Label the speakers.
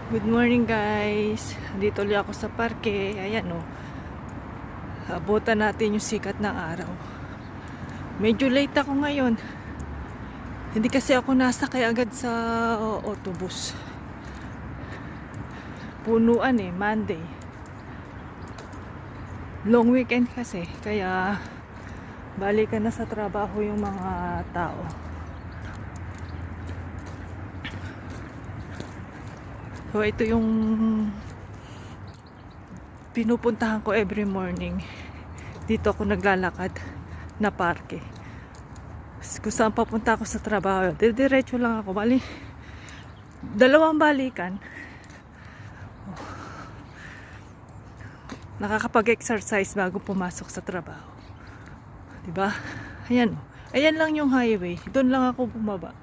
Speaker 1: Good morning guys. Dito ulit ako sa parke. Ayan o. Abutan natin yung sikat ng araw. Medyo late ako ngayon. Hindi kasi ako nasakay agad sa autobus. Punuan Monday. Long weekend kasi. Kaya balikan na sa trabaho yung mga tao. So ito yung pinupuntahan ko every morning. Dito ako naglalakad na parke. Kung saan papunta ako sa trabaho, diretso lang ako. Bali, dalawang balikan. Nakakapag-exercise bago pumasok sa trabaho. Diba? Ayan. Ayan lang yung highway. Doon lang ako bumaba.